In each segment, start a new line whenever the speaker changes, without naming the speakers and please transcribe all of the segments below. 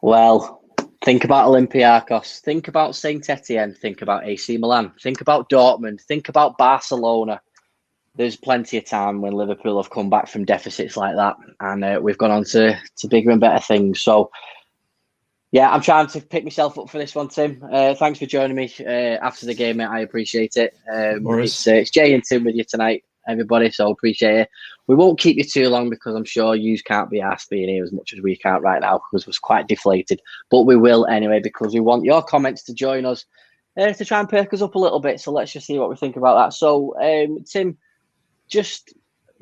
Well, think about Olympiacos. Think about Saint Etienne. Think about AC Milan. Think about Dortmund. Think about Barcelona. There's plenty of time when Liverpool have come back from deficits like that, and we've gone on to bigger and better things. So, yeah, I'm trying to pick myself up for this one, Tim. Thanks for joining me after the game, mate. I appreciate it. It's Jay and Tim with you tonight, everybody, so appreciate it. We won't keep you too long because I'm sure you can't be asked being here as much as we can't right now because we're quite deflated. But we will anyway because we want your comments to join us to try and perk us up a little bit. So let's just see what we think about that. So, Tim, just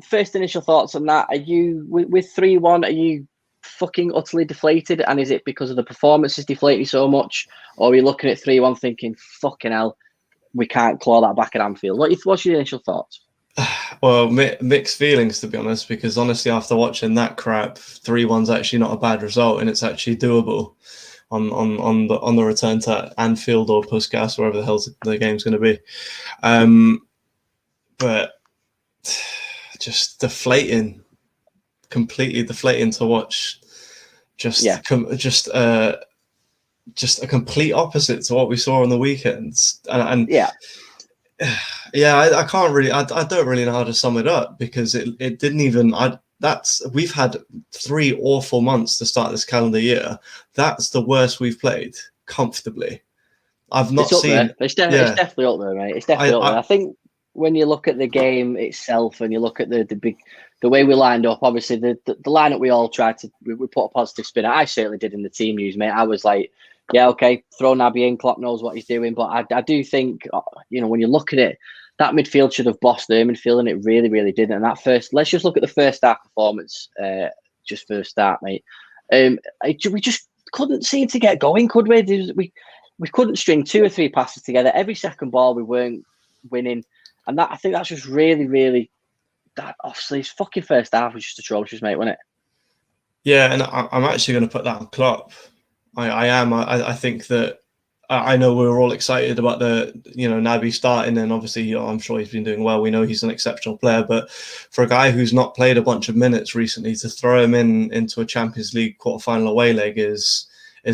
first initial thoughts on that. Are you, with 3-1, are you fucking utterly deflated? And is it because of the performances deflating so much? Or are you looking at 3-1 thinking, fucking hell, we can't claw that back at Anfield? What's your initial thoughts?
Well, mixed feelings, to be honest, because honestly, after watching that crap, 3-1's actually not a bad result, and it's actually doable on the return to Anfield or Puskas, wherever the hell the game's going to be. But just deflating, completely deflating to watch. Just a complete opposite to what we saw on the weekends, and I can't really, I don't really know how to sum it up because it didn't even. We've had 3 awful months to start this calendar year. That's the worst we've played comfortably. I've not seen.
It's definitely up there, mate. It's definitely up there. I think when you look at the game itself and you look at the way we lined up, obviously the lineup we all tried to we put a positive spin. I certainly did in the team news, mate. I was like, yeah, okay, throw Naby in. Klopp knows what he's doing, but I do think when you look at it, that midfield should have bossed their midfield, and it really, really didn't. And let's just look at the first half performance, just for a start, mate. We just couldn't seem to get going, could we? We couldn't string 2 or 3 passes together. Every second ball we weren't winning, and I think that's just really, really. That obviously his fucking first half was just atrocious, mate, wasn't it?
Yeah, and I'm actually going to put that on Klopp. I am. I think that I know we were all excited about the Naby starting, and obviously I'm sure he's been doing well. We know he's an exceptional player, but for a guy who's not played a bunch of minutes recently, to throw him into a Champions League quarterfinal away leg is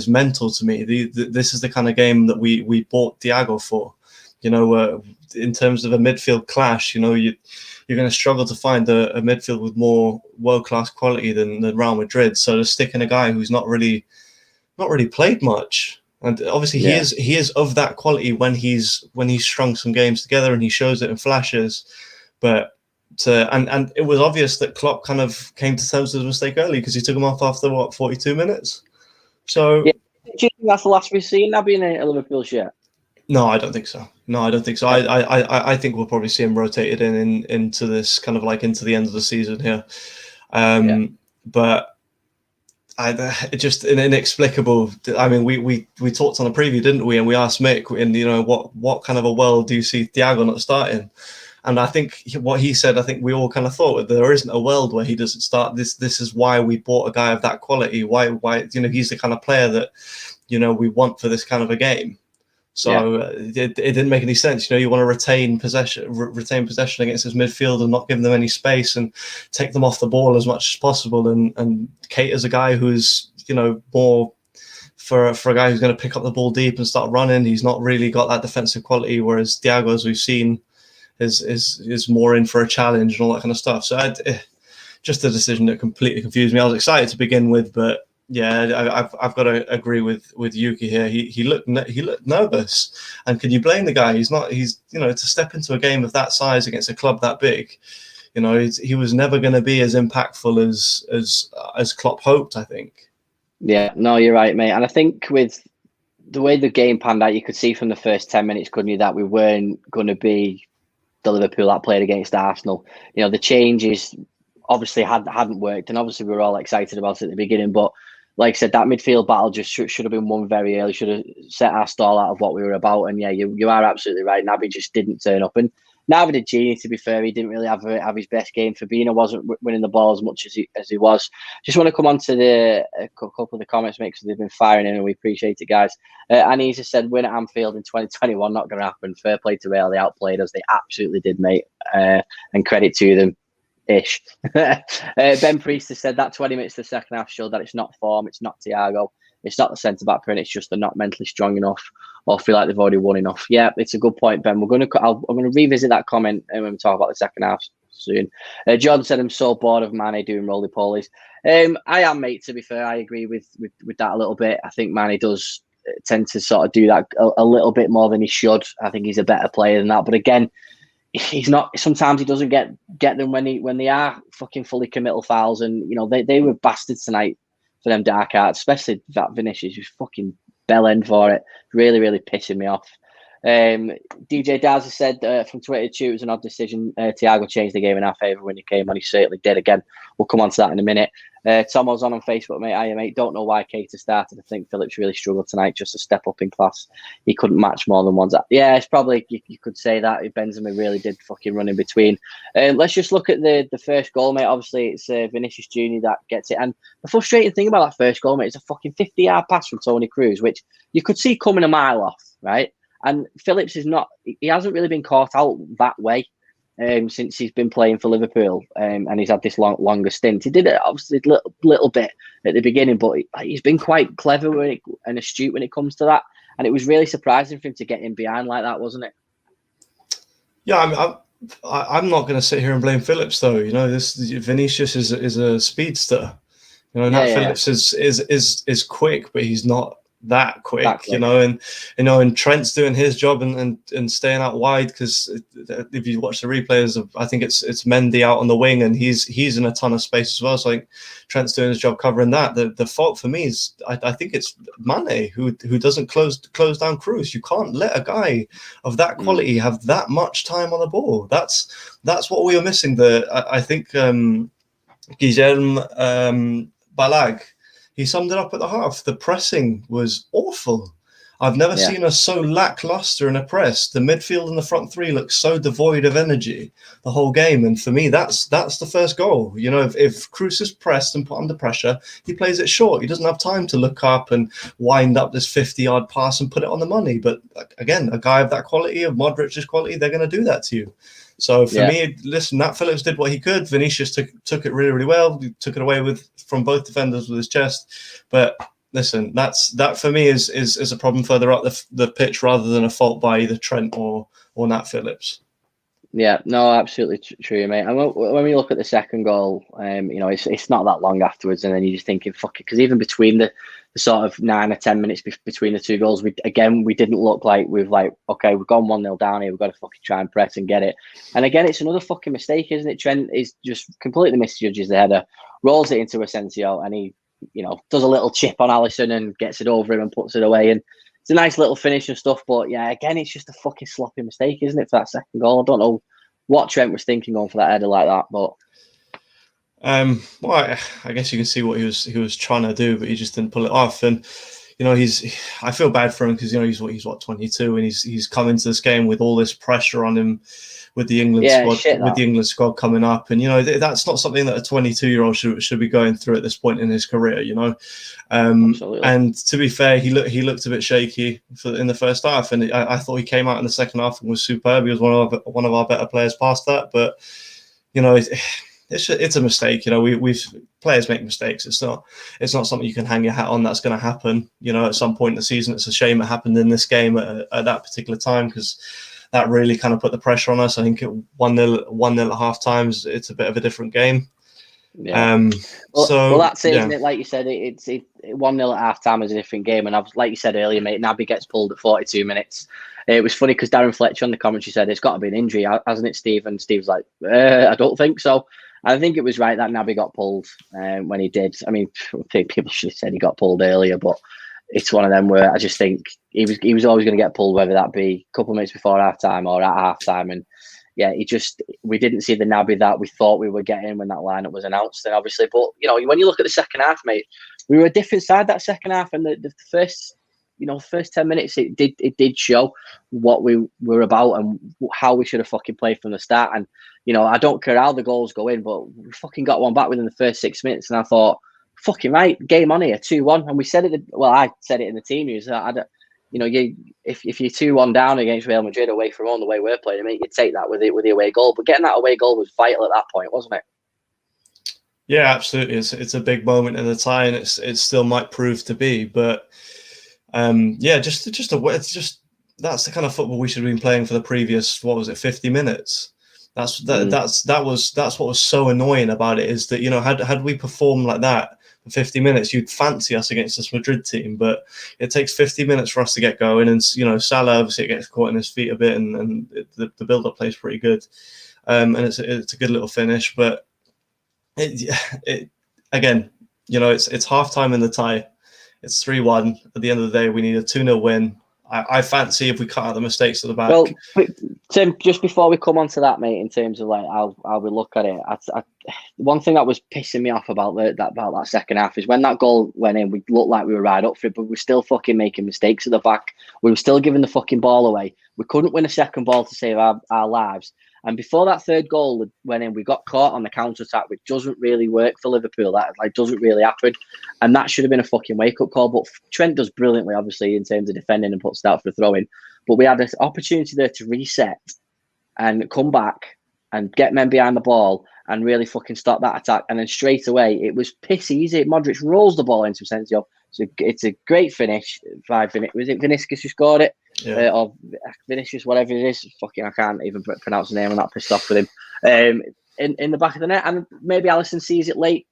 mental to me. This is the kind of game that we bought Thiago for. In terms of a midfield clash, you're going to struggle to find a midfield with more world-class quality than Real Madrid. So to stick in a guy who's not really played much, and obviously he is of that quality when he's strung some games together and he shows it in flashes. But and it was obvious that Klopp kind of came to terms with his mistake early because he took him off after 42 minutes. So
do you think that's the last we've seen Naby in a Liverpool shirt?
No, I don't think so. I think we'll probably see him rotated into this kind of like into the end of the season here. But just an inexplicable. I mean, we talked on a preview, didn't we? And we asked Mick, and what kind of a world do you see Thiago not starting? And I think what he said, I think we all kind of thought there isn't a world where he doesn't start. This is why we bought a guy of that quality. Why he's the kind of player that we want for this kind of a game. So it didn't make any sense. You want to retain possession against his midfield and not give them any space and take them off the ball as much as possible. And Kate is a guy who's more for a guy who's going to pick up the ball deep and start running. He's not really got that defensive quality, whereas Thiago, as we've seen, is more in for a challenge and all that kind of stuff. So just a decision that completely confused me. I was excited to begin with, but. Yeah, I've got to agree with Yuki here. He looked nervous, and can you blame the guy? He's to step into a game of that size against a club that big, he was never going to be as impactful as Klopp hoped, I think.
Yeah, no, you're right, mate. And I think with the way the game panned out, you could see from the first 10 minutes, couldn't you, that we weren't going to be the Liverpool that played against Arsenal. The changes obviously hadn't worked, and obviously we were all excited about it at the beginning, but. Like I said, that midfield battle just should have been won very early. Should have set our stall out of what we were about. And yeah, you are absolutely right. Naby just didn't turn up. And neither did Gini, to be fair. He didn't really have his best game. Fabinho wasn't winning the ball as much as he was. Just want to come on to a couple of the comments, mate, because they've been firing in and we appreciate it, guys. Anisa said, win at Anfield in 2021, not going to happen. Fair play to Real. They outplayed us. They absolutely did, mate. And credit to them. ish. Ben Priest has said that 20 minutes of the second half showed that it's not form, it's not Thiago, it's not the centre back print, it's just they're not mentally strong enough or feel like they've already won enough. Yeah, it's a good point, Ben. I'm going to revisit that comment when we talk about the second half soon. John said, I'm so bored of Mane doing roly-polies. I am, mate, to be fair. I agree with that a little bit. I think Mane does tend to sort of do that a little bit more than he should. I think he's a better player than that. But again, he's not. Sometimes he doesn't get them when they are fucking fully committal fouls. And, you know, they were bastards tonight for them dark arts, especially that Vinicius was fucking bell end for it. Really, really pissing me off. DJ Daz has said from Twitter, it was an odd decision. Thiago changed the game in our favour when he came on. He certainly did again. We'll come on to that in a minute. Tom was on Facebook, mate. I mate, don't know why Keita started. I think Phillips really struggled tonight just to step up in class. He couldn't match more than one. Yeah, it's probably, you could say that. Benzema really did fucking run in between. Let's just look at the first goal, mate. Obviously, it's Vinicius Jr. that gets it. And the frustrating thing about that first goal, mate, is a fucking 50-yard pass from Toni Kroos, which you could see coming a mile off, right? And Phillips he hasn't really been caught out that way since he's been playing for Liverpool, and he's had this longer stint. He did it obviously a little bit at the beginning, but he's been quite clever and astute when it comes to that. And it was really surprising for him to get in behind like that, wasn't it?
Yeah, I'm not going to sit here and blame Phillips, though. You know, this Vinicius is a speedster. You know, Nat Phillips is quick, but he's not that quick, exactly. And Trent's doing his job and staying out wide, because if you watch the replays I think it's Mendy out on the wing, and he's in a ton of space as well. So I think Trent's doing his job covering that. The fault for me is I think it's Mane who doesn't close down Kroos. You can't let a guy of that quality have that much time on the ball. That's what we were missing. I think Guilherme Balag, he summed it up at the half. The pressing was awful. I've never seen us so lackluster in a press. The midfield and the front three look so devoid of energy the whole game. And for me, that's the first goal. You know, if Kroos is pressed and put under pressure, he plays it short. He doesn't have time to look up and wind up this 50-yard pass and put it on the money. But again, a guy of that quality, of Modric's quality, they're going to do that to you. So for me, listen, Nat Phillips did what he could. Vinicius took it really, really well. He took it away from both defenders with his chest. But listen, that for me is a problem further up the pitch rather than a fault by either Trent or Nat Phillips. Yeah,
no, absolutely true, mate. And when we look at the second goal, it's not that long afterwards, and then you're just thinking, fuck it, because even between the sort of 9 or 10 minutes between the two goals, we didn't look like okay, we've gone 1-0 down here, we've got to fucking try and press and get it. And again, it's another fucking mistake, isn't it? Trent is just completely misjudges the header, rolls it into Asensio, and he, does a little chip on Alisson and gets it over him and puts it away. And it's a nice little finish and stuff, but yeah, again, it's just a fucking sloppy mistake, isn't it, for that second goal? I don't know what Trent was thinking going for that header like that, but
well, I guess you can see what he was trying to do, but he just didn't pull it off. And I feel bad for him because he's 22, and he's come into this game with all this pressure on him with the England squad coming up, and that's not something that a 22-year-old should be going through at this point in his career. And to be fair, he looked a bit shaky in the first half, and I thought he came out in the second half and was superb. He was one of our better players past that, but it's a mistake. We've players make mistakes. It's not something you can hang your hat on. That's going to happen. At some point in the season. It's a shame it happened in this game at that particular time, because that really kind of put the pressure on us. I think at 1-0 at half times, it's a bit of a different game.
Yeah. Well, that's it, isn't it? Like you said, it's 1-0 at half time is a different game. And like you said earlier, mate, Naby gets pulled at 42 minutes. It was funny because Darren Fletcher on the commentary said it's got to be an injury, hasn't it, Steve? And Steve's like, I don't think so. I think it was right that Naby got pulled when he did. I mean, I think people should have said he got pulled earlier, but it's one of them where I just think he was always going to get pulled, whether that be a couple of minutes before half time or at half time. And yeah, we didn't see the Naby that we thought we were getting when that lineup was announced. And obviously, but when you look at the second half, mate, we were a different side that second half, and the first 10 minutes it did show what we were about and how we should have fucking played from the start. And I don't care how the goals go in, but we fucking got one back within the first 6 minutes, and I thought, fucking right, game on here, 2-1. And we said it. Well, I said it in the team news. If you're 2-1 down against Real Madrid away from home, the way we're playing, mate, you take that with the away goal. But getting that away goal was vital at that point, wasn't it?
Yeah, absolutely. It's a big moment in the tie, and it still might prove to be. But yeah, that's the kind of football we should have been playing for the previous, what was it, 50 minutes. That's what was so annoying about it, is that, you know, had we performed like that for 50 minutes, you'd fancy us against this Madrid team. But it takes 50 minutes for us to get going, and, you know, Salah obviously gets caught in his feet a bit, and the build up plays pretty good, and it's a good little finish, but. It again, you know, it's half time in the tie. It's 3-1. At the end of the day, we need a 2-0 win. I fancy if we cut out the mistakes at the back.
Well, Tim, just before we come on to that, mate, in terms of like how we look at it, one thing that was pissing me off about that second half is when that goal went in, we looked like we were right up for it, but we were still fucking making mistakes at the back. We were still giving the fucking ball away. We couldn't win a second ball to save our lives. And before that third goal went in, we got caught on the counter-attack, which doesn't really work for Liverpool. That doesn't really happen. And that should have been a fucking wake-up call. But Trent does brilliantly, obviously, in terms of defending and puts it out for a throw-in. But we had this opportunity there to reset and come back and get men behind the ball and really fucking stop that attack. And then straight away, it was piss easy. Modric rolls the ball into Asensio. So it's a great finish. Was it Vinicius who scored it?
Yeah.
Or Vinicius, whatever it is. Fucking, I can't even pronounce the name. I'm not pissed off with him. In the back of the net, and maybe Alisson sees it late.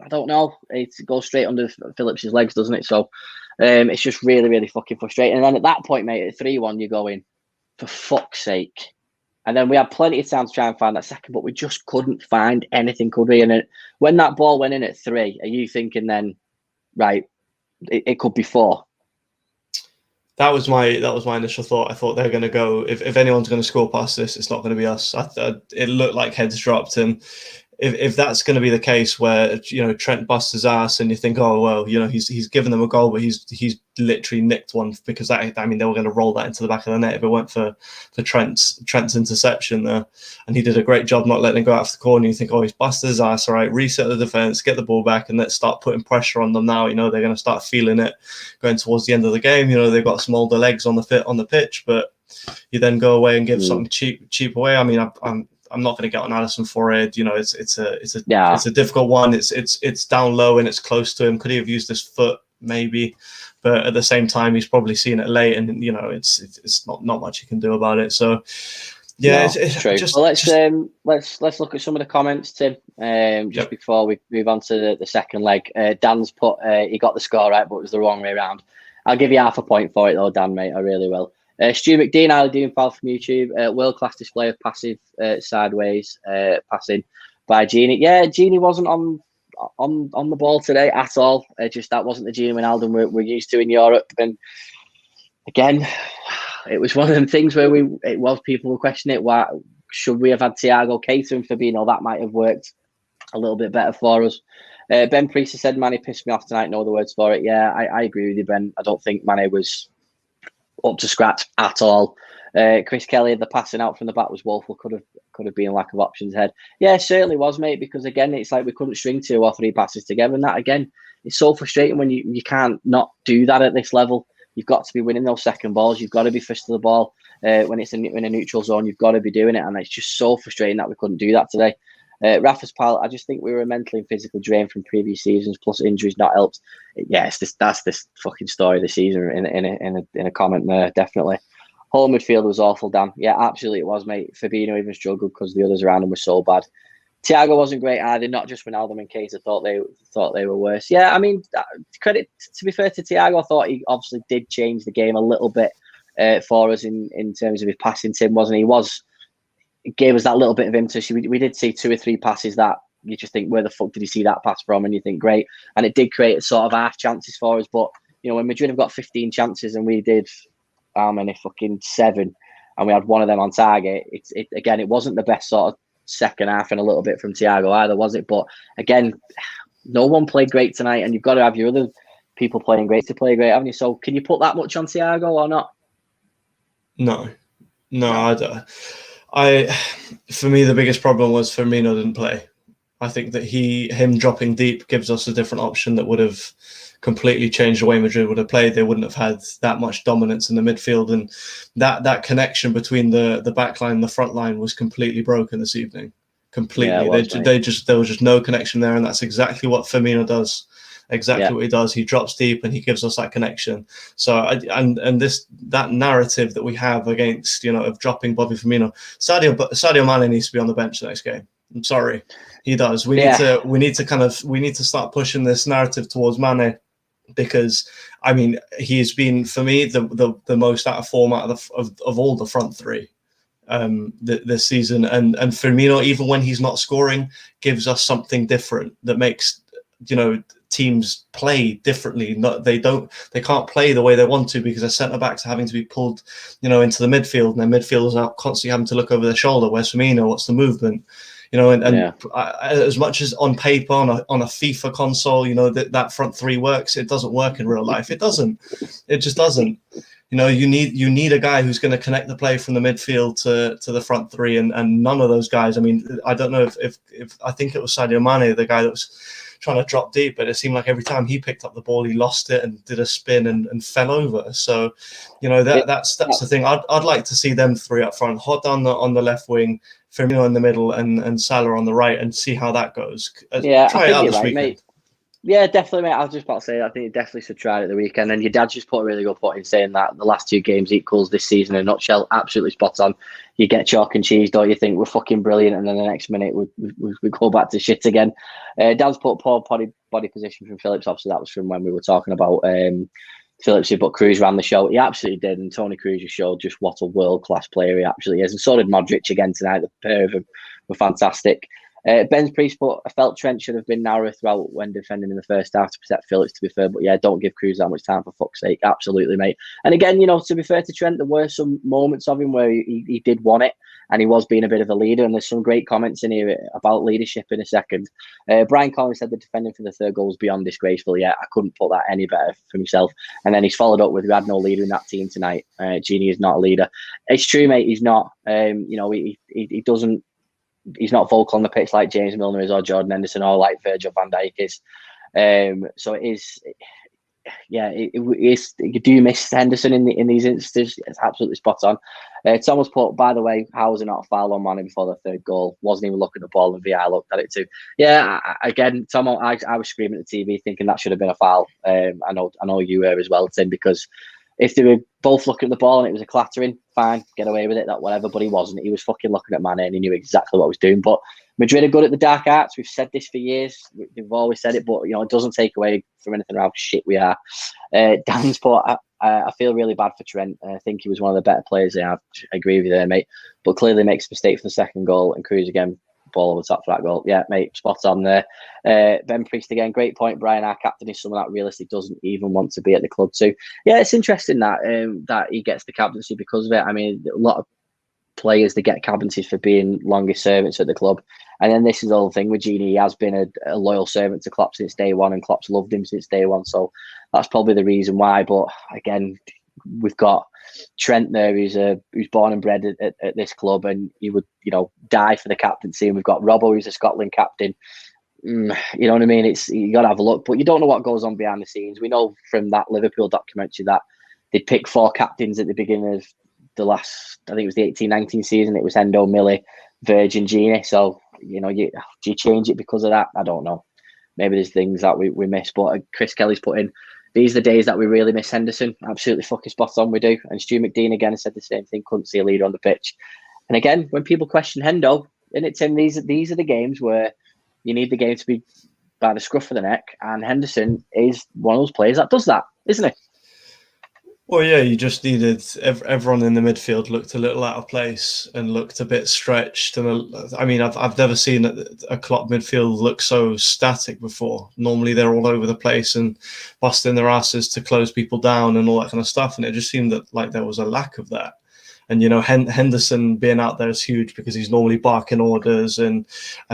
I don't know. It goes straight under Phillips' legs, doesn't it? So it's just really, really fucking frustrating. And then at that point, mate, at 3-1, you're going, for fuck's sake. And then we had plenty of time to try and find that second, but we just couldn't find anything, could we? And when that ball went in at 3, are you thinking then, right, it could be 4?
That was my initial thought. I thought they're going to go, if anyone's going to score past this, it's not going to be us. It looked like heads dropped, and if that's going to be the case, where, you know, Trent busts his ass and you think, oh well, you know, he's given them a goal, but he's literally nicked one, because they were going to roll that into the back of the net if it weren't for Trent's interception there, and he did a great job not letting it go out of the corner. You think, oh, he's busted his ass, all right, reset the defense, get the ball back, and let's start putting pressure on them now. You know, they're going to start feeling it going towards the end of the game. You know, they've got some older legs on the pitch, but you then go away and give something cheap away. I mean, I'm not going to get on Alisson for it. You know, it's a difficult one. It's down low and it's close to him. Could he have used his foot? Maybe, but at the same time, he's probably seen it late, and, you know, it's not much you can do about it. So yeah,
no, it's true. Well, let's look at some of the comments, Tim. Before we move on to the second leg. Dan's put he got the score right, but it was the wrong way around. I'll give you half a point for it though, Dan, mate. I really will. Stu McDean, Ali doing foul from YouTube. World-class display of passive sideways passing by Gini. Yeah, Gini wasn't on the ball today at all. Just that wasn't the Gini Wijnaldum we're used to in Europe. And again, it was one of them things where people were questioning it. Why should we have had Thiago Keita and Fabinho? That might have worked a little bit better for us. Ben Priest said, Mane pissed me off tonight. No other words for it. Yeah, I agree with you, Ben. I don't think Mane was up to scratch at all. Chris Kelly, the passing out from the back was woeful. Could have been a lack of options ahead. Yeah, it certainly was, mate, because again, it's like we couldn't string 2 or 3 passes together, and that again, it's so frustrating when you can't not do that at this level. You've got to be winning those second balls. You've got to be first to the ball when it's in a neutral zone. You've got to be doing it, and it's just so frustrating that we couldn't do that today. Rafa's pal, I just think we were mentally and physically drained from previous seasons, plus injuries not helped. Yeah, that's this fucking story of the season in a comment there, definitely. Whole midfield was awful, Dan. Yeah, absolutely it was, mate. Fabinho even struggled because the others around him were so bad. Thiago wasn't great either. Not just Wijnaldum and Keita thought they were worse. Yeah, I mean, credit to be fair to Thiago, I thought he obviously did change the game a little bit for us in terms of his passing. Tim, wasn't he? It gave us that little bit of impetus. We did see 2 or 3 passes that you just think, where the fuck did he see that pass from? And you think, great. And it did create sort of half chances for us. But, you know, when Madrid have got 15 chances and we did, how many? Fucking 7. And we had 1 of them on target. It wasn't the best sort of second half, and a little bit from Thiago either, was it? But again, no one played great tonight, and you've got to have your other people playing great to play great, haven't you? So can you put that much on Thiago or not?
No. I don't. For me, the biggest problem was Firmino didn't play. I think that him dropping deep gives us a different option that would have completely changed the way Madrid would have played. They wouldn't have had that much dominance in the midfield, and that connection between the back line and the front line was completely broken this evening. completely.
Yeah,
There was just no connection there, and that's exactly what Firmino does. Exactly what he does. He drops deep and he gives us that connection. So that narrative that we have against, of dropping Bobby Firmino, Sadio Mane needs to be on the bench the next game. I'm sorry, he does. We need to start pushing this narrative towards Mane, because I mean he's been, for me, the most out of form out of all the front three this season, and Firmino, even when he's not scoring, gives us something different that makes teams play differently. They can't play the way they want to, because their centre backs are having to be pulled into the midfield, and their midfielders are constantly having to look over their shoulder. Where's Firmino? What's the movement? As much as on paper, on a FIFA console, that front three works, it doesn't work in real life. It just doesn't. You need a guy who's going to connect the play from the midfield to the front three, and none of those guys. I mean, I don't know if I think it was Sadio Mane, the guy that was trying to drop deep, but it seemed like every time he picked up the ball, he lost it and did a spin and fell over. So, that's the thing. I'd like to see them three up front, Hod on the left wing, Firmino in the middle, and Salah on the right, and see how that goes. Try it out this weekend. Mate.
Yeah, definitely, mate. I was just about to say, I think you definitely should try it at the weekend. And your dad just put a really good point in saying that the last two games equals this season in a nutshell. Absolutely spot on. You get chalk and cheese, don't you? Think we're fucking brilliant, and then the next minute we go back to shit again. Dad's put poor body position from Phillips. Obviously, that was from when we were talking about Phillips, but Cruz ran the show. He absolutely did, and Tony Cruz just showed just what a world-class player he actually is. And so did Modric again tonight. The pair of them were fantastic. Ben's Priest put, I felt Trent should have been narrower throughout when defending in the first half to protect Phillips, to be fair. But yeah, don't give Cruz that much time, for fuck's sake. Absolutely, mate. And again, to be fair to Trent, there were some moments of him where he did want it, and he was being a bit of a leader. And there's some great comments in here about leadership in a second. Brian Collins said the defending for the third goal was beyond disgraceful. Yeah, I couldn't put that any better for myself. And then he's followed up with, we had no leader in that team tonight. Gini is not a leader. It's true, mate. He's not. He doesn't. He's not vocal on the pitch like James Milner is, or Jordan Henderson, or like Virgil van Dijk is. So it is, you do miss Henderson in these instances. It's absolutely spot on. Thomas put, by the way, how was it not a foul on Mane before the third goal? Wasn't even looking at the ball, and VI looked at it too. Yeah, again, Tom, I was screaming at the TV thinking that should have been a foul. I know you were as well, Tim, because if they were both looking at the ball and it was a clattering, fine, get away with it, that whatever. But he wasn't. He was fucking looking at Mane, and he knew exactly what he was doing. But Madrid are good at the dark arts. We've said this for years. We've always said it, but it doesn't take away from anything how shit we are. Dan's put, I feel really bad for Trent. I think he was one of the better players they have. I agree with you there, mate. But clearly makes a mistake for the second goal, and Cruz again, ball over the top for that goal. Yeah, mate, spot on there. Ben Priest again, great point. Brian, our captain, is someone that realistically doesn't even want to be at the club too. Yeah, it's interesting that he gets the captaincy because of it. I mean, a lot of players, they get captaincies for being longest servants at the club. And then this is the whole thing with Gini. He has been a loyal servant to Klopp since day one, and Klopp's loved him since day one. So that's probably the reason why. But again, we've got Trent there, who's born and bred at this club, and he would die for the captaincy. And we've got Robbo, who's a Scotland captain. You know what I mean? You got to have a look, but you don't know what goes on behind the scenes. We know from that Liverpool documentary that they picked 4 captains at the beginning of the last, I think it was the 18-19 season. It was Hendo, Millie, Virgin, Gini. So do you change it because of that? I don't know. Maybe there's things that we miss. But Chris Kelly's put in, these are the days that we really miss Henderson. Absolutely fucking spot on, we do. And Stu McDean again said the same thing. Couldn't see a leader on the pitch. And again, when people question Hendo, isn't it, Tim? These are the games where you need the game to be by the scruff of the neck. And Henderson is one of those players that does that, isn't he?
Well, yeah, you just needed everyone in the midfield looked a little out of place and looked a bit stretched. And I mean, I've never seen a Klopp midfield look so static before. Normally, they're all over the place and busting their asses to close people down and all that kind of stuff. And it just seemed that like there was a lack of that. And Henderson being out there is huge because he's normally barking orders and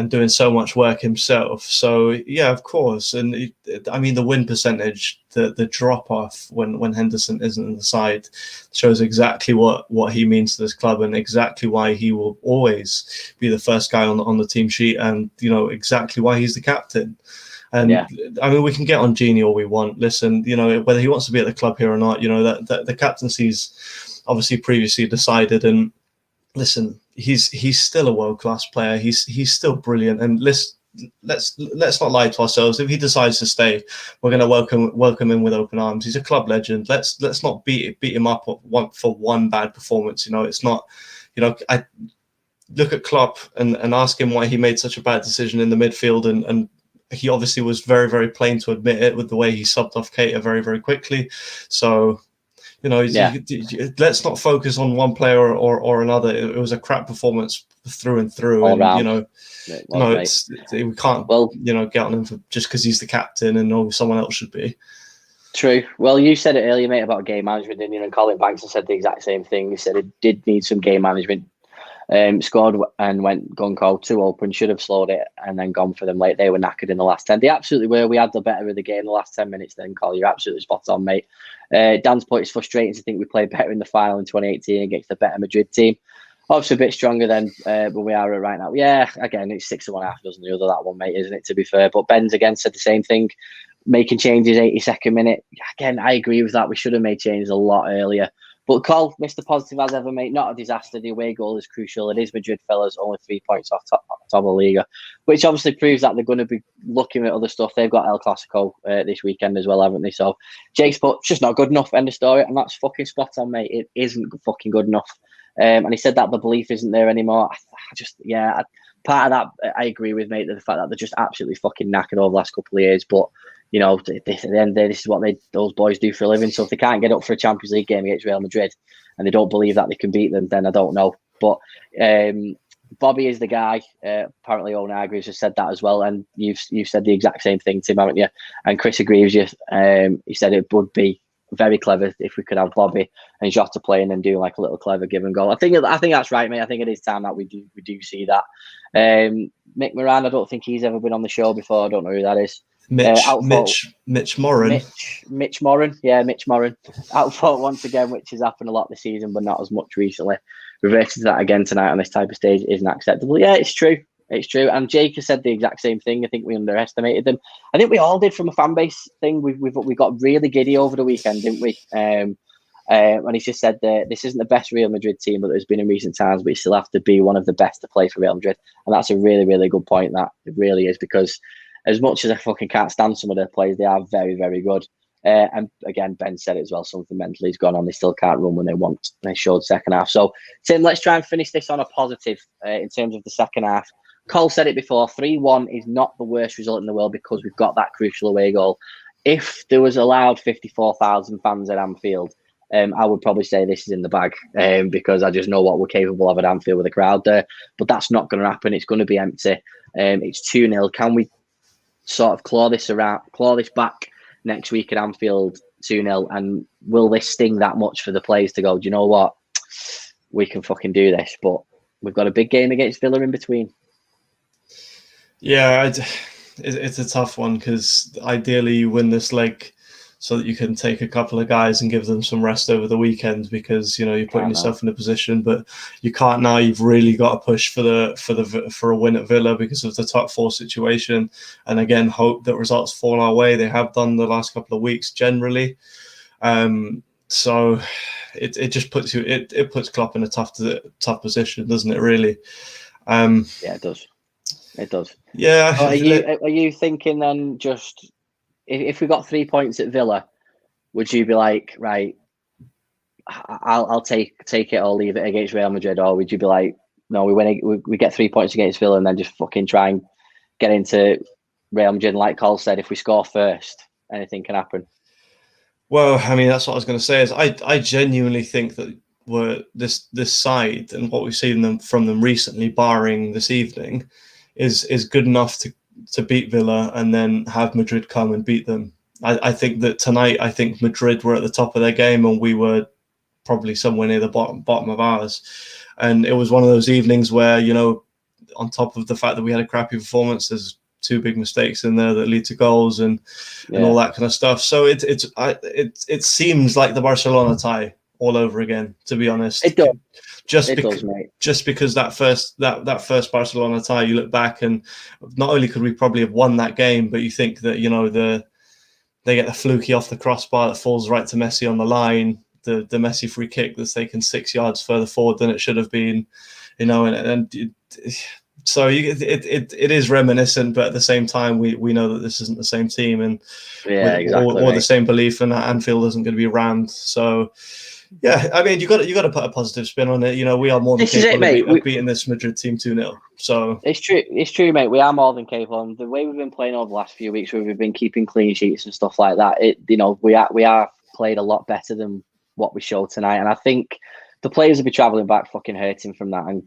doing so much work himself. So yeah, of course. And I mean, the win percentage, the drop off when Henderson isn't in the side shows exactly what he means to this club, and exactly why he will always be the first guy on the team sheet, and exactly why he's the captain. And yeah. I mean, we can get on Gini all we want. Listen, whether he wants to be at the club here or not, that the captaincy's obviously previously decided. And listen, he's still a world-class player. He's still brilliant. And let's not lie to ourselves. If he decides to stay, we're going to welcome him with open arms. He's a club legend. Let's not beat him up for one bad performance. It's not. I look at Klopp and ask him why he made such a bad decision in the midfield, and he obviously was very, very plain to admit it with the way he subbed off Keita very, very quickly. So, let's not focus on one player or another. It was a crap performance through and through.
All round.
We can't get on him just because he's the captain and someone else should be.
True. Well, you said it earlier, mate, about game management, didn't you? And Colin Banks said the exact same thing. He said it did need some game management. Scored and went gun-co, too open, should have slowed it and then gone for them late. They were knackered in the last 10. They absolutely were. We had the better of the game the last 10 minutes then, Colin. You're absolutely spot on, mate. Dan's point, it's frustrating to think we played better in the final in 2018 against the better Madrid team. Obviously a bit stronger than when we are right now. Yeah, again, it's 6-1.5 dozen the other, that one, mate, isn't it, to be fair? But Ben's again said the same thing. Making changes 82nd minute. Again, I agree with that. We should have made changes a lot earlier. But Cole, Mr. Positive as ever, mate. Not a disaster. The away goal is crucial. It is Madrid, fellas. Only 3 points off top of the Liga, which obviously proves that they're going to be looking at other stuff. They've got El Clasico this weekend as well, haven't they? So Jake's put, just not good enough. End of story. And that's fucking spot on, mate. It isn't fucking good enough. And he said that the belief isn't there anymore. Part of that I agree with, mate. The fact that they're just absolutely fucking knackered over the last couple of years, but. At the end of the day, this is what those boys do for a living. So if they can't get up for a Champions League game against Real Madrid and they don't believe that they can beat them, then I don't know. But Bobby is the guy. Apparently, Owen Hargreaves has said that as well. And you've said the exact same thing, Tim, haven't you? And Chris agrees with you. He said it would be very clever if we could have Bobby and Jota playing and do like a little clever give and go. I think that's right, mate. I think it is time that we do see that. Mick Moran, I don't think he's ever been on the show before. I don't know who that is.
Mitch Moran.
Mitch Moran. Yeah, Mitch Moran. Outfought once again, which has happened a lot this season, but not as much recently. Reverted to that again tonight on this type of stage isn't acceptable. Yeah, it's true. It's true. And Jake has said the exact same thing. I think we underestimated them. I think we all did from a fan base thing. We got really giddy over the weekend, didn't we? And he's just said that this isn't the best Real Madrid team that there's been in recent times, but you still have to be one of the best to play for Real Madrid. And that's a really, really good point. That it really is, because as much as I fucking can't stand some of their players, they are very, very good. And again, Ben said it as well. Something mentally has gone on. They still can't run when they want. They showed second half. So, Tim, let's try and finish this on a positive in terms of the second half. Cole said it before. 3-1 is not the worst result in the world because we've got that crucial away goal. If there was allowed 54,000 fans at Anfield, I would probably say this is in the bag because I just know what we're capable of at Anfield with a crowd there. But that's not going to happen. It's going to be empty. It's 2-0. Can we sort of claw this back next week at Anfield 2-0, and will this sting that much for the players to go, do you know what, we can fucking do this, but we've got a big game against Villa in between?
Yeah, it's a tough one because ideally you win this leg so that you can take a couple of guys and give them some rest over the weekend, because you're putting yourself in a position, but you can't now. You've really got to push for a win at Villa because of the top four situation, and again hope that results fall our way. They have done the last couple of weeks generally, so it just puts it puts Klopp in a tough position, doesn't it? Really,
yeah, it does. It does.
Yeah.
So are you thinking then, just if we got 3 points at Villa, would you be like, right, I'll take it or leave it against Real Madrid, or would you be like, no, we get 3 points against Villa and then just fucking try and get into Real Madrid? And like Cole said, if we score first, anything can happen.
Well, I mean, that's what I was going to say. Is I genuinely think that this side and what we've seen from them recently, barring this evening, is good enough to beat Villa and then have Madrid come and beat them. I think that tonight, Madrid were at the top of their game and we were probably somewhere near the bottom of ours. And it was one of those evenings where, on top of the fact that we had a crappy performance, there's two big mistakes in there that lead to goals and all that kind of stuff. So it seems like the Barcelona tie all over again, to be honest.
It does.
Just because that first Barcelona tie, you look back and not only could we probably have won that game, but you think that they get the fluky off the crossbar that falls right to Messi on the line, the Messi free kick that's taken 6 yards further forward than it should have been. you know, so it is reminiscent, but at the same time, we know that this isn't the same team, and
Yeah, exactly,
or the same belief, and Anfield isn't going to be rammed. So yeah, I mean, you got to put a positive spin on it. You know, we are more than capable of beating this Madrid team 2-0. So
it's true, mate. We are more than capable. And the way we've been playing over the last few weeks, where we've been keeping clean sheets and stuff like that, we are played a lot better than what we showed tonight. And I think the players will be travelling back fucking hurting from that. And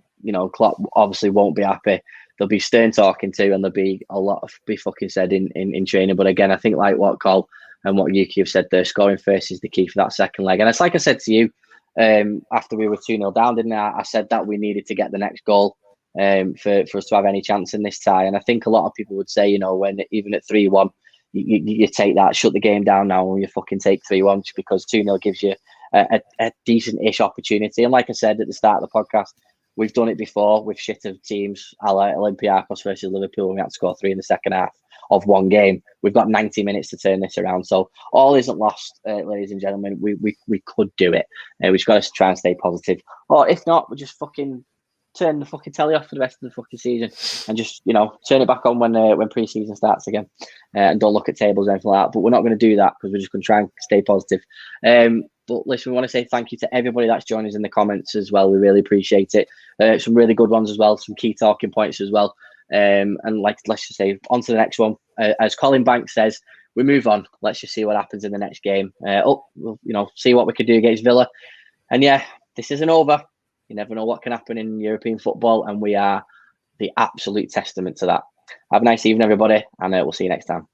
Klopp obviously won't be happy. There'll be stern talking to, and there'll be a lot of be fucking said in training. But again, I think like what Cole and what Yuki have said there, scoring first is the key for that second leg. And it's like I said to you after we were 2-0 down, didn't I? I said that we needed to get the next goal for us to have any chance in this tie. And I think a lot of people would say, when even at 3-1, you take that, shut the game down now, and you fucking take 3-1 because 2-0 gives you a decent-ish opportunity. And like I said at the start of the podcast, we've done it before with shit of teams, a la Olympiacos versus Liverpool, when we had to score 3 in the second half of one game. We've got 90 minutes to turn this around. So all isn't lost, ladies and gentlemen. We could do it. We've got to try and stay positive. Or if not, we just fucking turn the fucking telly off for the rest of the fucking season and just, turn it back on when pre-season starts again, and don't look at tables or anything like that. But we're not going to do that because we're just going to try and stay positive. But listen, we want to say thank you to everybody that's joined us in the comments as well. We really appreciate it. Some really good ones as well, some key talking points as well. And let's just say on to the next one. As Colin Banks says, we move on. Let's just see what happens in the next game. We'll see what we can do against Villa. And yeah, this isn't over. You never know what can happen in European football, and we are the absolute testament to that. Have a nice evening, everybody, and we'll see you next time.